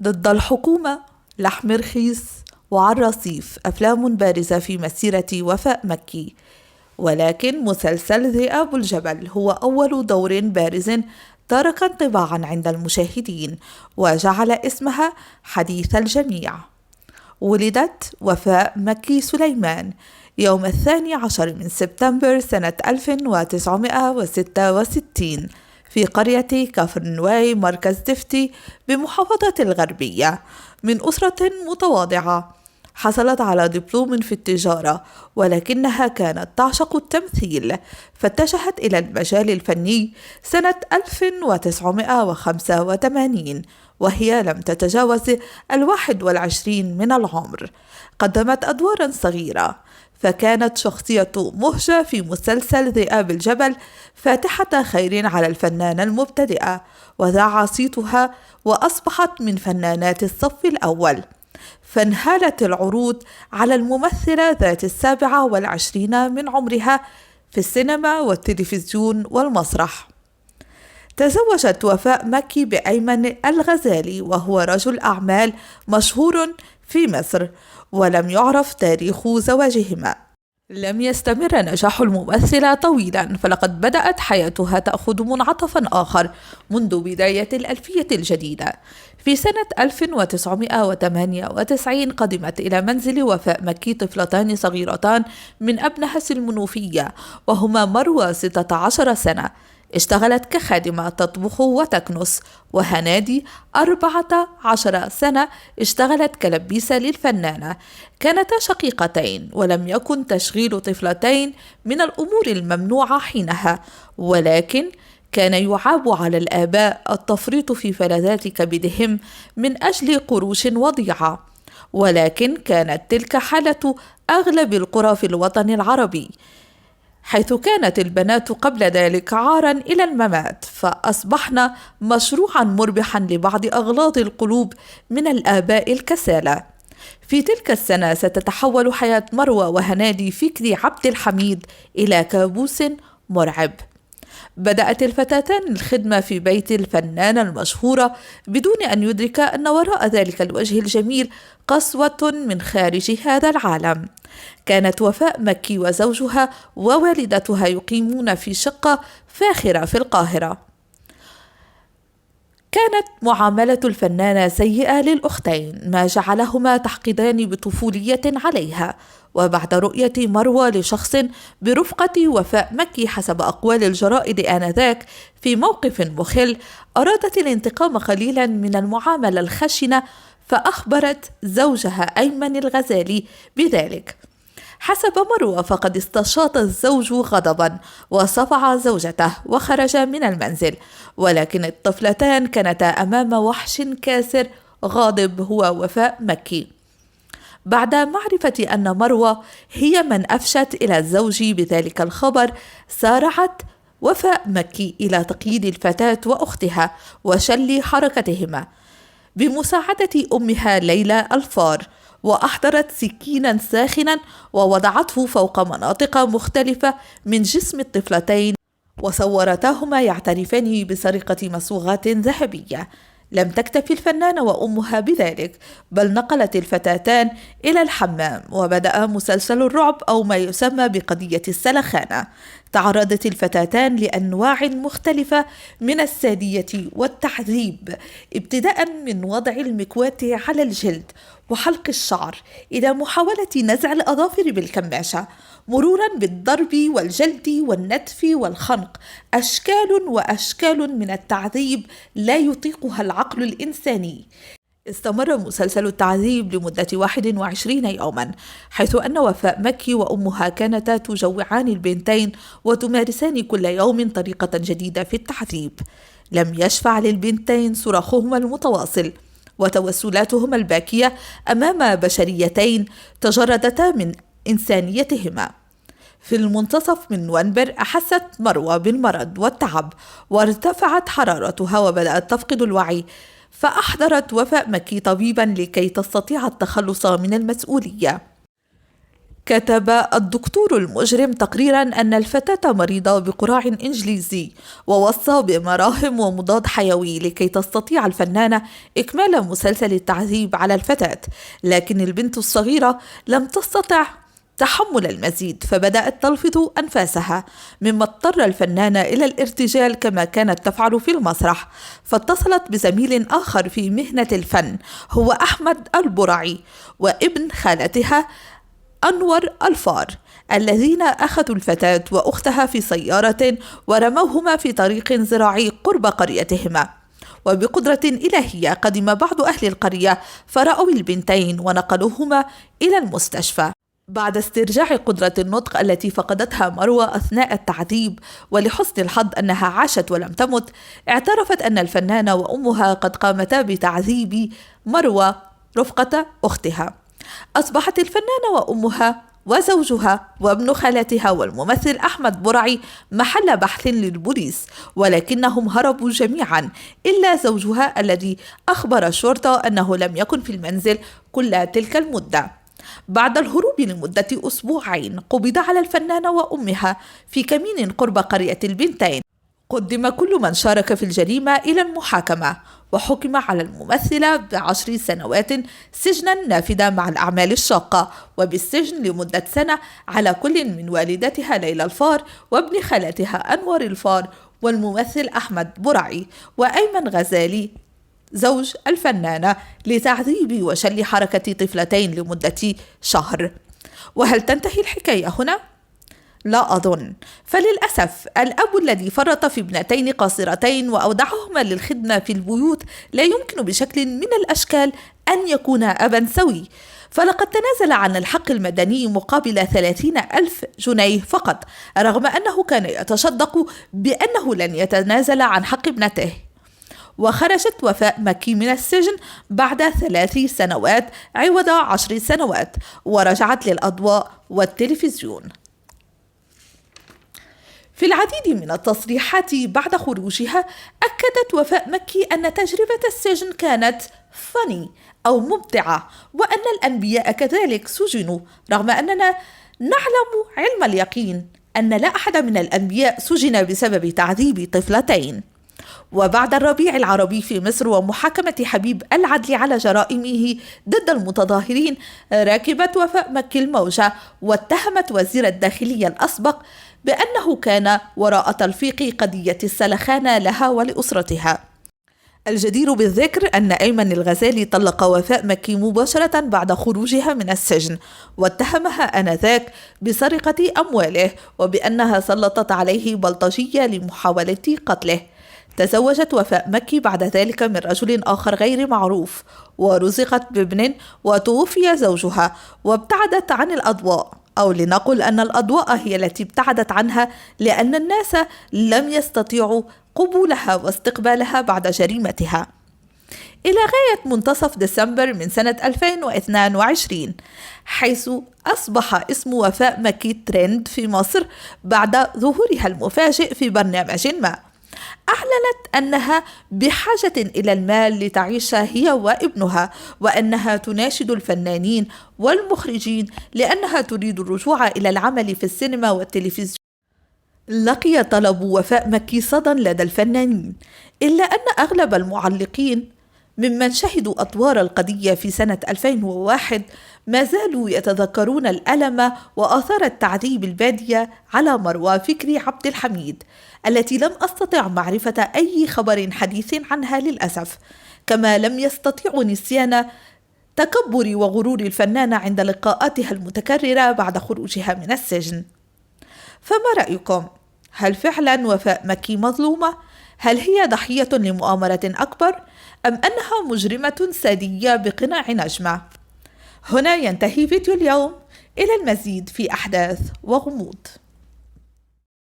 ضد الحكومة، لحم رخيص، وعلى الرصيف، أفلام بارزة في مسيرة وفاء مكي. ولكن مسلسل ذئاب الجبل هو أول دور بارز ترك انطباعا عند المشاهدين وجعل اسمها حديث الجميع. ولدت وفاء مكي سليمان يوم 12 من سبتمبر سنة 1966 في قرية كفرنواي مركز دفتي بمحافظة الغربية، من أسرة متواضعة. حصلت على دبلوم في التجارة، ولكنها كانت تعشق التمثيل، فاتجهت إلى المجال الفني سنة 1985 وهي لم تتجاوز 21 من العمر. قدمت أدوارا صغيرة، فكانت شخصية مهجة في مسلسل ذئاب الجبل فاتحة خير على الفنانة المبتدئة، وذاع صيتها وأصبحت من فنانات الصف الأول. فانهالت العروض على الممثلة ذات 27 من عمرها في السينما والتلفزيون والمسرح. تزوجت وفاء مكي بأيمن الغزالي، وهو رجل أعمال مشهور في مصر، ولم يعرف تاريخ زواجهما. لم يستمر نجاح الممثلة طويلا، فلقد بدأت حياتها تأخذ منعطفا آخر منذ بداية الألفية الجديدة. في سنة 1998 قدمت إلى منزل وفاء مكي طفلتان صغيرتان من أبنها المنوفية، وهما مروى 16 سنة اشتغلت كخادمة تطبخ وتكنس، وهنادي 14 سنة اشتغلت كلبيسة للفنانة. كانتا شقيقتين، ولم يكن تشغيل طفلتين من الأمور الممنوعة حينها، ولكن كان يعاب على الآباء التفريط في فلذات كبدهم من أجل قروش وضيعة. ولكن كانت تلك حالة أغلب القرى في الوطن العربي، حيث كانت البنات قبل ذلك عارا إلى الممات، فأصبحن مشروعا مربحا لبعض أغلاظ القلوب من الآباء الكسالى. في تلك السنة ستتحول حياة مروى وهنادي فكري عبد الحميد إلى كابوس مرعب. بدأت الفتاتان الخدمة في بيت الفنانة المشهورة بدون أن يدرك أن وراء ذلك الوجه الجميل قسوة من خارج هذا العالم. كانت وفاء مكي وزوجها ووالدتها يقيمون في شقة فاخرة في القاهرة. كانت معاملة الفنانة سيئة للأختين، ما جعلهما تحقدان بطفولية عليها. وبعد رؤية مروى لشخص برفقة وفاء مكي حسب أقوال الجرائد آنذاك في موقف مخل، أرادت الانتقام قليلا من المعاملة الخشنة، فأخبرت زوجها أيمن الغزالي بذلك. حسب مروى فقد استشاط الزوج غضبا وصفع زوجته وخرج من المنزل، ولكن الطفلتان كانتا أمام وحش كاسر غاضب هو وفاء مكي. بعد معرفة أن مروى هي من أفشت إلى الزوج بذلك الخبر، سارعت وفاء مكي إلى تقييد الفتاة وأختها وشل حركتهما بمساعدة أمها ليلى الفار، وأحضرت سكينا ساخنا ووضعته فوق مناطق مختلفة من جسم الطفلتين، وصورتاهما يعترفان بسرقة مصوغات ذهبية. لم تكتفي الفنانة وأمها بذلك، بل نقلت الفتاتان إلى الحمام، وبدأ مسلسل الرعب أو ما يسمى بقضية السلخانة. تعرضت الفتاتان لأنواع مختلفة من السادية والتعذيب، ابتداء من وضع المكواة على الجلد وحلق الشعر إلى محاولة نزع الأظافر بالكماشة، مرورا بالضرب والجلد والنتف والخنق. أشكال وأشكال من التعذيب لا يطيقها العقل الإنساني. استمر مسلسل التعذيب لمدة 21 يوما، حيث أن وفاء مكي وأمها كانتا تجوعان البنتين وتمارسان كل يوم طريقة جديدة في التعذيب. لم يشفع للبنتين صراخهما المتواصل وتوسلاتهما الباكية أمام بشريتين تجردتا من إنسانيتهما. في المنتصف من نوفمبر أحست مروى بالمرض والتعب، وارتفعت حرارتها وبدأت تفقد الوعي، فأحضرت وفاء مكي طبيبا لكي تستطيع التخلص من المسؤولية. كتب الدكتور المجرم تقريرا أن الفتاة مريضة بقراع إنجليزي، ووصى بمراهم ومضاد حيوي لكي تستطيع الفنانة إكمال مسلسل التعذيب على الفتاة، لكن البنت الصغيرة لم تستطع تحمل المزيد فبدأت تلفظ أنفاسها، مما اضطر الفنانة إلى الارتجال كما كانت تفعل في المسرح، فاتصلت بزميل آخر في مهنة الفن هو أحمد البرعي وابن خالتها أنور الفار، الذين أخذوا الفتاة وأختها في سيارة ورموهما في طريق زراعي قرب قريتهما. وبقدرة إلهية قدم بعض أهل القرية فرأوا البنتين ونقلوهما إلى المستشفى. بعد استرجاع قدرة النطق التي فقدتها مروى أثناء التعذيب، ولحسن الحظ أنها عاشت ولم تمت، اعترفت أن الفنانة وأمها قد قامتا بتعذيب مروى رفقة أختها. أصبحت الفنانة وأمها وزوجها وابن خالتها والممثل أحمد برعي محل بحث للبوليس، ولكنهم هربوا جميعا إلا زوجها الذي أخبر الشرطة أنه لم يكن في المنزل كل تلك المدة. بعد الهروب لمدة أسبوعين قبض على الفنانة وأمها في كمين قرب قرية البنتين. قدم كل من شارك في الجريمة إلى المحاكمة، وحكم على الممثلة ب10 سنوات سجنا نافذة مع الأعمال الشاقة، وبالسجن لمدة سنة على كل من والدتها ليلى الفار وابن خالتها أنور الفار والممثل أحمد برعي وأيمن غزالي زوج الفنانة لتعذيب وشل حركة طفلتين لمدة شهر. وهل تنتهي الحكاية هنا؟ لا أظن، فللأسف الأب الذي فرط في ابنتين قاصرتين وأودعهما للخدمة في البيوت لا يمكن بشكل من الأشكال أن يكون أبا سوي، فلقد تنازل عن الحق المدني مقابل 30,000 جنيه فقط، رغم أنه كان يتشدق بأنه لن يتنازل عن حق ابنته. وخرجت وفاء مكي من السجن بعد 3 سنوات عوض 10 سنوات، ورجعت للأضواء والتلفزيون. في العديد من التصريحات بعد خروجها أكدت وفاء مكي أن تجربة السجن كانت فني أو ممتعة، وأن الأنبياء كذلك سجنوا، رغم أننا نعلم علم اليقين أن لا أحد من الأنبياء سجن بسبب تعذيب طفلتين. وبعد الربيع العربي في مصر ومحاكمة حبيب العدل على جرائمه ضد المتظاهرين، راكبت وفاء مكي الموجة واتهمت وزير الداخلية الأسبق بأنه كان وراء تلفيق قضية السلخانة لها ولأسرتها. الجدير بالذكر أن أيمن الغزالي طلق وفاء مكي مباشرة بعد خروجها من السجن، واتهمها آنذاك بسرقة أمواله وبأنها سلطت عليه بلطجية لمحاولة قتله. تزوجت وفاء مكي بعد ذلك من رجل آخر غير معروف، ورزقت بابن، وتوفي زوجها وابتعدت عن الأضواء، أو لنقل أن الأضواء هي التي ابتعدت عنها لأن الناس لم يستطيعوا قبولها واستقبالها بعد جريمتها. إلى غاية منتصف ديسمبر من سنة 2022، حيث أصبح اسم وفاء مكي ترند في مصر بعد ظهورها المفاجئ في برنامج ما. أعلنت أنها بحاجة إلى المال لتعيش هي وابنها، وأنها تناشد الفنانين والمخرجين لأنها تريد الرجوع إلى العمل في السينما والتلفزيون. لقي طلب وفاء مكي صدى لدى الفنانين، إلا أن أغلب المعلقين ممن شهدوا أطوار القضية في سنة 2001 ما زالوا يتذكرون الألم وآثار التعذيب البادية على مروى فكري عبد الحميد، التي لم أستطع معرفة أي خبر حديث عنها للأسف، كما لم يستطيعوا نسيان تكبر وغرور الفنانة عند لقاءاتها المتكررة بعد خروجها من السجن. فما رأيكم؟ هل فعلا وفاء مكي مظلومة؟ هل هي ضحية لمؤامرة أكبر؟ أم أنها مجرمة سادية بقناع نجمة؟ هنا ينتهي فيديو اليوم، إلى المزيد في أحداث وغموض.